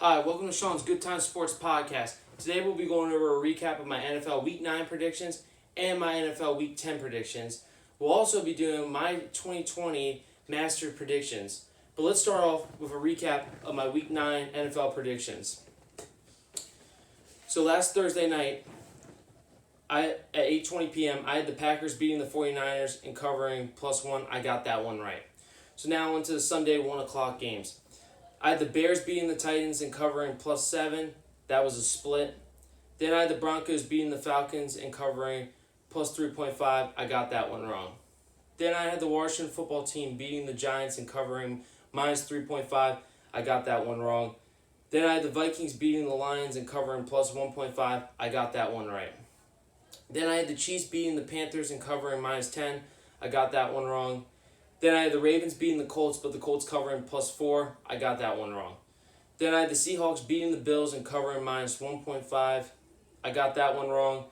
Hi, welcome to Sean's Good Time Sports Podcast. Today we'll be going over a recap of my NFL Week 9 predictions and my NFL Week 10 predictions. We'll also be doing my 2020 Master predictions. But let's start off with a recap of my Week 9 NFL predictions. So last Thursday night, at 8:20 p.m., I had the Packers beating the 49ers and covering +1. I got that one right. So now on to the Sunday 1 o'clock games. I had the Bears beating the Titans and covering +7. That was a split. Then I had the Broncos beating the Falcons and covering +3.5. I got that one wrong. Then I had the Washington football team beating the Giants and covering -3.5. I got that one wrong. Then I had the Vikings beating the Lions and covering +1.5. I got that one right. Then I had the Chiefs beating the Panthers and covering -10. I got that one wrong. Then I had the Ravens beating the Colts, but the Colts covering +4. I got that one wrong. Then I had the Seahawks beating the Bills and covering -1.5. I got that one wrong.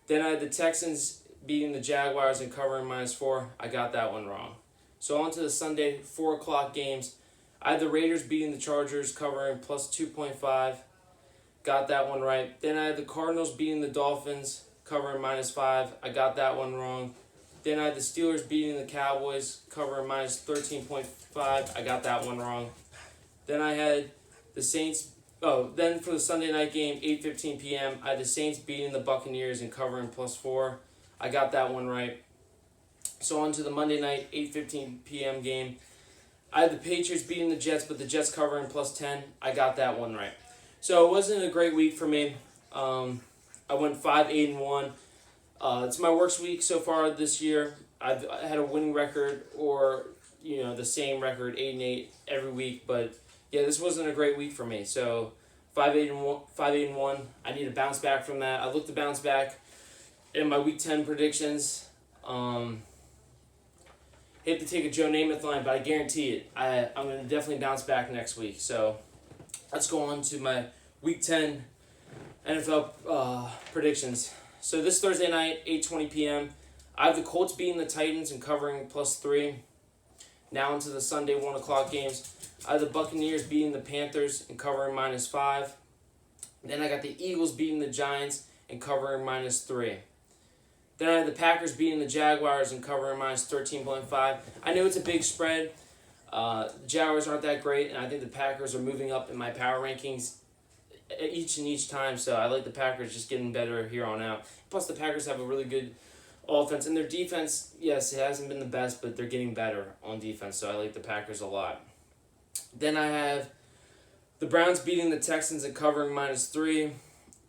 Then I had the Texans beating the Jaguars and covering -4. I got that one wrong. So on to the Sunday 4 o'clock games. I had the Raiders beating the Chargers covering +2.5. Got that one right. Then I had the Cardinals beating the Dolphins covering -5. I got that one wrong. Then I had the Steelers beating the Cowboys covering -13.5. I got that one wrong. Then I had the Saints. Then for the Sunday night game, 8:15 p.m., I had the Saints beating the Buccaneers and covering +4. I got that one right. So on to the Monday night, 8:15 p.m. game. I had the Patriots beating the Jets, but the Jets covering +10. I got that one right. So it wasn't a great week for me. I went 5-8-1. It's my worst week so far this year. I've had a winning record or, the same record, 8-8 every week. But, yeah, this wasn't a great week for me. So 5-8-1. I need to bounce back from that. I look to bounce back in my Week 10 predictions. Hate to take a Joe Namath line, but I guarantee it. I'm going to definitely bounce back next week. So let's go on to my Week 10 NFL predictions. So this Thursday night, 8:20 p.m., I have the Colts beating the Titans and covering +3. Now into the Sunday 1 o'clock games. I have the Buccaneers beating the Panthers and covering -5. Then I got the Eagles beating the Giants and covering -3. Then I have the Packers beating the Jaguars and covering -13.5. I know it's a big spread. The Jaguars aren't that great, and I think the Packers are moving up in my power rankings each time, so I like the Packers just getting better here on out. Plus, the Packers have a really good offense, and their defense, yes, it hasn't been the best, but they're getting better on defense, so I like the Packers a lot. Then I have the Browns beating the Texans and covering -3.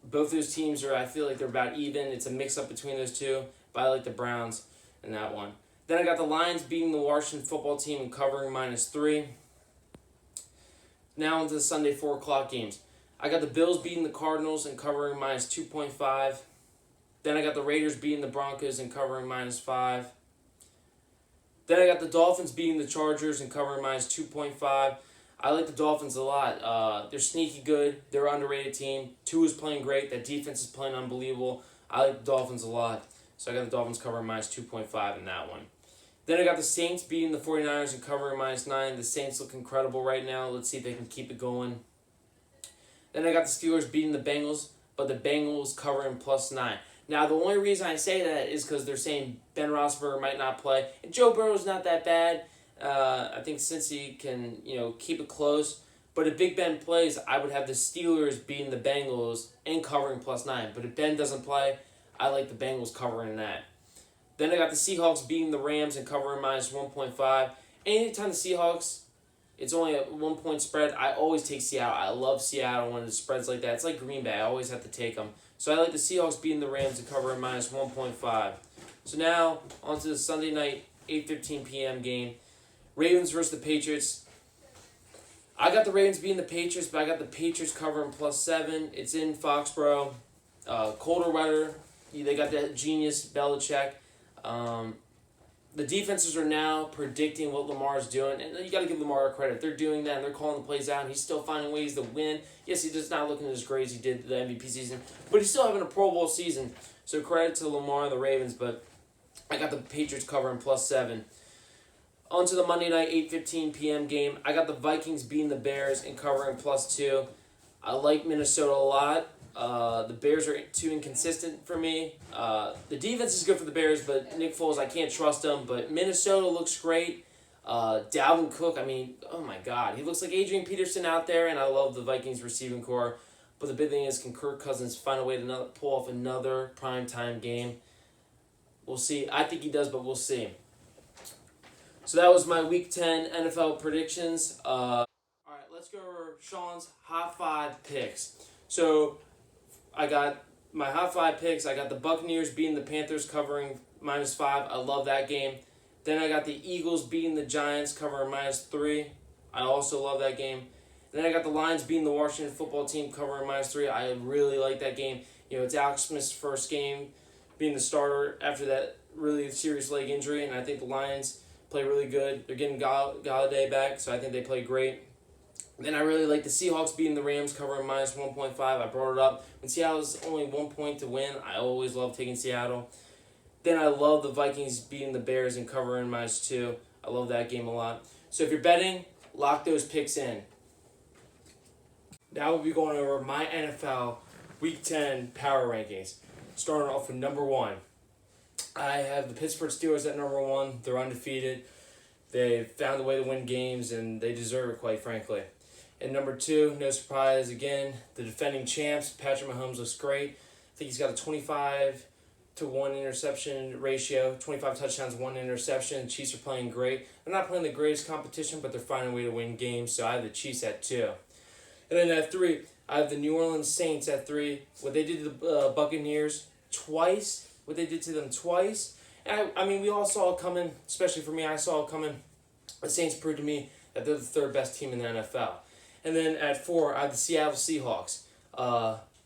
Both those teams I feel like they're about even. It's a mix-up between those two, but I like the Browns in that one. Then I got the Lions beating the Washington football team and covering -3. Now into the Sunday 4 o'clock games. I got the Bills beating the Cardinals and covering -2.5. Then I got the Raiders beating the Broncos and covering -5. Then I got the Dolphins beating the Chargers and covering -2.5. I like the Dolphins a lot. They're sneaky good. They're an underrated team. Tua's playing great. That defense is playing unbelievable. I like the Dolphins a lot. So I got the Dolphins covering -2.5 in that one. Then I got the Saints beating the 49ers and covering -9. The Saints look incredible right now. Let's see if they can keep it going. Then I got the Steelers beating the Bengals, but the Bengals covering +9. Now, the only reason I say that is because they're saying Ben Roethlisberger might not play. And Joe Burrow's not that bad. I think Cincy can, keep it close. But if Big Ben plays, I would have the Steelers beating the Bengals and covering +9. But if Ben doesn't play, I like the Bengals covering that. Then I got the Seahawks beating the Rams and covering -1.5. Anytime the Seahawks, it's only a 1-point spread, I always take Seattle. I love Seattle when it spreads like that. It's like Green Bay. I always have to take them. So I like the Seahawks beating the Rams and covering -1.5. So now, on to the Sunday night, 8:15 p.m. game. Ravens versus the Patriots. I got the Ravens beating the Patriots, but I got the Patriots covering +7. It's in Foxborough. Colder weather. They got that genius Belichick. The defenses are now predicting what Lamar's doing, and you got to give Lamar credit. They're doing that, and they're calling the plays out, and he's still finding ways to win. Yes, he's just not looking as great as he did the MVP season, but he's still having a Pro Bowl season. So credit to Lamar and the Ravens, but I got the Patriots covering +7. On to the Monday night 8:15 p.m. game. I got the Vikings beating the Bears and covering +2. I like Minnesota a lot. The Bears are too inconsistent for me. The defense is good for the Bears, but Nick Foles, I can't trust him. But Minnesota looks great. Dalvin Cook, I mean, oh my God. He looks like Adrian Peterson out there, and I love the Vikings receiving core. But the big thing is, can Kirk Cousins find a way to pull off another primetime game? We'll see. I think he does, but we'll see. So that was my Week 10 NFL predictions. All right, let's go over Sean's Hot 5 picks. So I got my Hot 5 picks. I got the Buccaneers beating the Panthers covering -5. I love that game. Then I got the Eagles beating the Giants covering -3. I also love that game. Then I got the Lions beating the Washington football team covering -3. I really like that game. You know, it's Alex Smith's first game being the starter after that really serious leg injury, and I think the Lions play really good. They're getting Galladay back, so I think they play great. Then I really like the Seahawks beating the Rams covering -1.5. I brought it up. When Seattle's only 1 point to win, I always love taking Seattle. Then I love the Vikings beating the Bears and covering -2. I love that game a lot. So if you're betting, lock those picks in. Now we'll be going over my NFL Week 10 power rankings. Starting off with number 1. I have the Pittsburgh Steelers at number 1. They're undefeated. They found a way to win games, and they deserve it, quite frankly. And number 2, no surprise, again, the defending champs. Patrick Mahomes looks great. I think he's got a 25-1 interception ratio, 25 touchdowns, 1 interception. Chiefs are playing great. They're not playing the greatest competition, but they're finding a way to win games, so I have the Chiefs at 2. And then at 3, I have the New Orleans Saints at 3. What they did to the Buccaneers twice, what they did to them twice. And I mean, we all saw it coming, especially for me, I saw it coming. The Saints proved to me that they're the 3rd best team in the NFL. And then at 4, I have the Seattle Seahawks.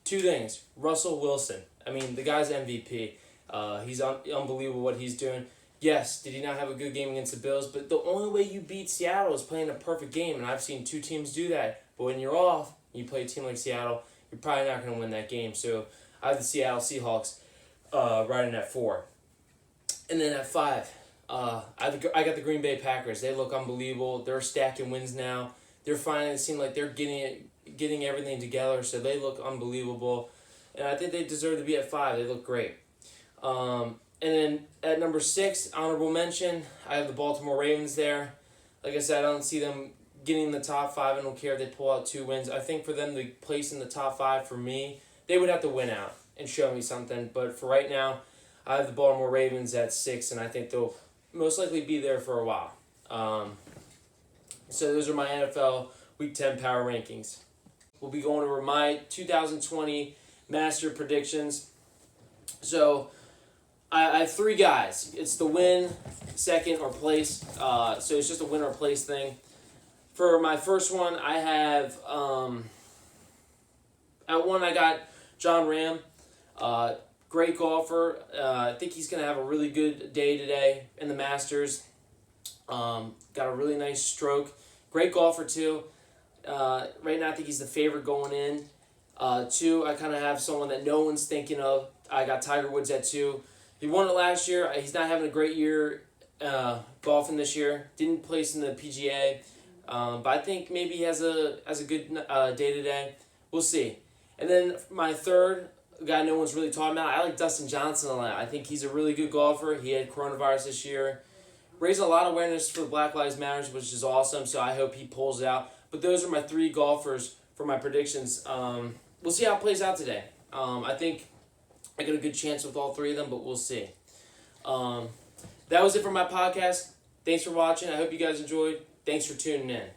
2 things. Russell Wilson. I mean, the guy's MVP. He's unbelievable what he's doing. Yes, did he not have a good game against the Bills? But the only way you beat Seattle is playing a perfect game, and I've seen 2 teams do that. But when you're off, you play a team like Seattle, you're probably not going to win that game. So I have the Seattle Seahawks riding at 4. And then at 5, I got the Green Bay Packers. They look unbelievable. They're stacking wins now. They're finally, it seems like they're getting everything together, so they look unbelievable. And I think they deserve to be at 5. They look great. And then at number 6, honorable mention, I have the Baltimore Ravens there. Like I said, I don't see them getting in the top 5. I don't care if they pull out 2 wins. I think for them to place in the top 5, for me, they would have to win out and show me something. But for right now, I have the Baltimore Ravens at 6, and I think they'll most likely be there for a while. So those are my NFL Week 10 power rankings. We'll be going over my 2020 Master predictions. So I have 3 guys. It's the win, second, or place. So it's just a win or place thing. For my first one, I have at 1 I got John Ram. Great golfer. I think he's going to have a really good day today in the Masters. Got a really nice stroke. Great golfer, too. Right now, I think he's the favorite going in. 2, I kind of have someone that no one's thinking of. I got Tiger Woods at 2. He won it last year. He's not having a great year golfing this year. Didn't place in the PGA. But I think maybe he has a good day today. We'll see. And then my third guy no one's really talking about, I like Dustin Johnson a lot. I think he's a really good golfer. He had coronavirus this year. Raised a lot of awareness for Black Lives Matter, which is awesome, so I hope he pulls it out. But those are my 3 golfers for my predictions. We'll see how it plays out today. I think I got a good chance with all 3 of them, but we'll see. That was it for my podcast. Thanks for watching. I hope you guys enjoyed. Thanks for tuning in.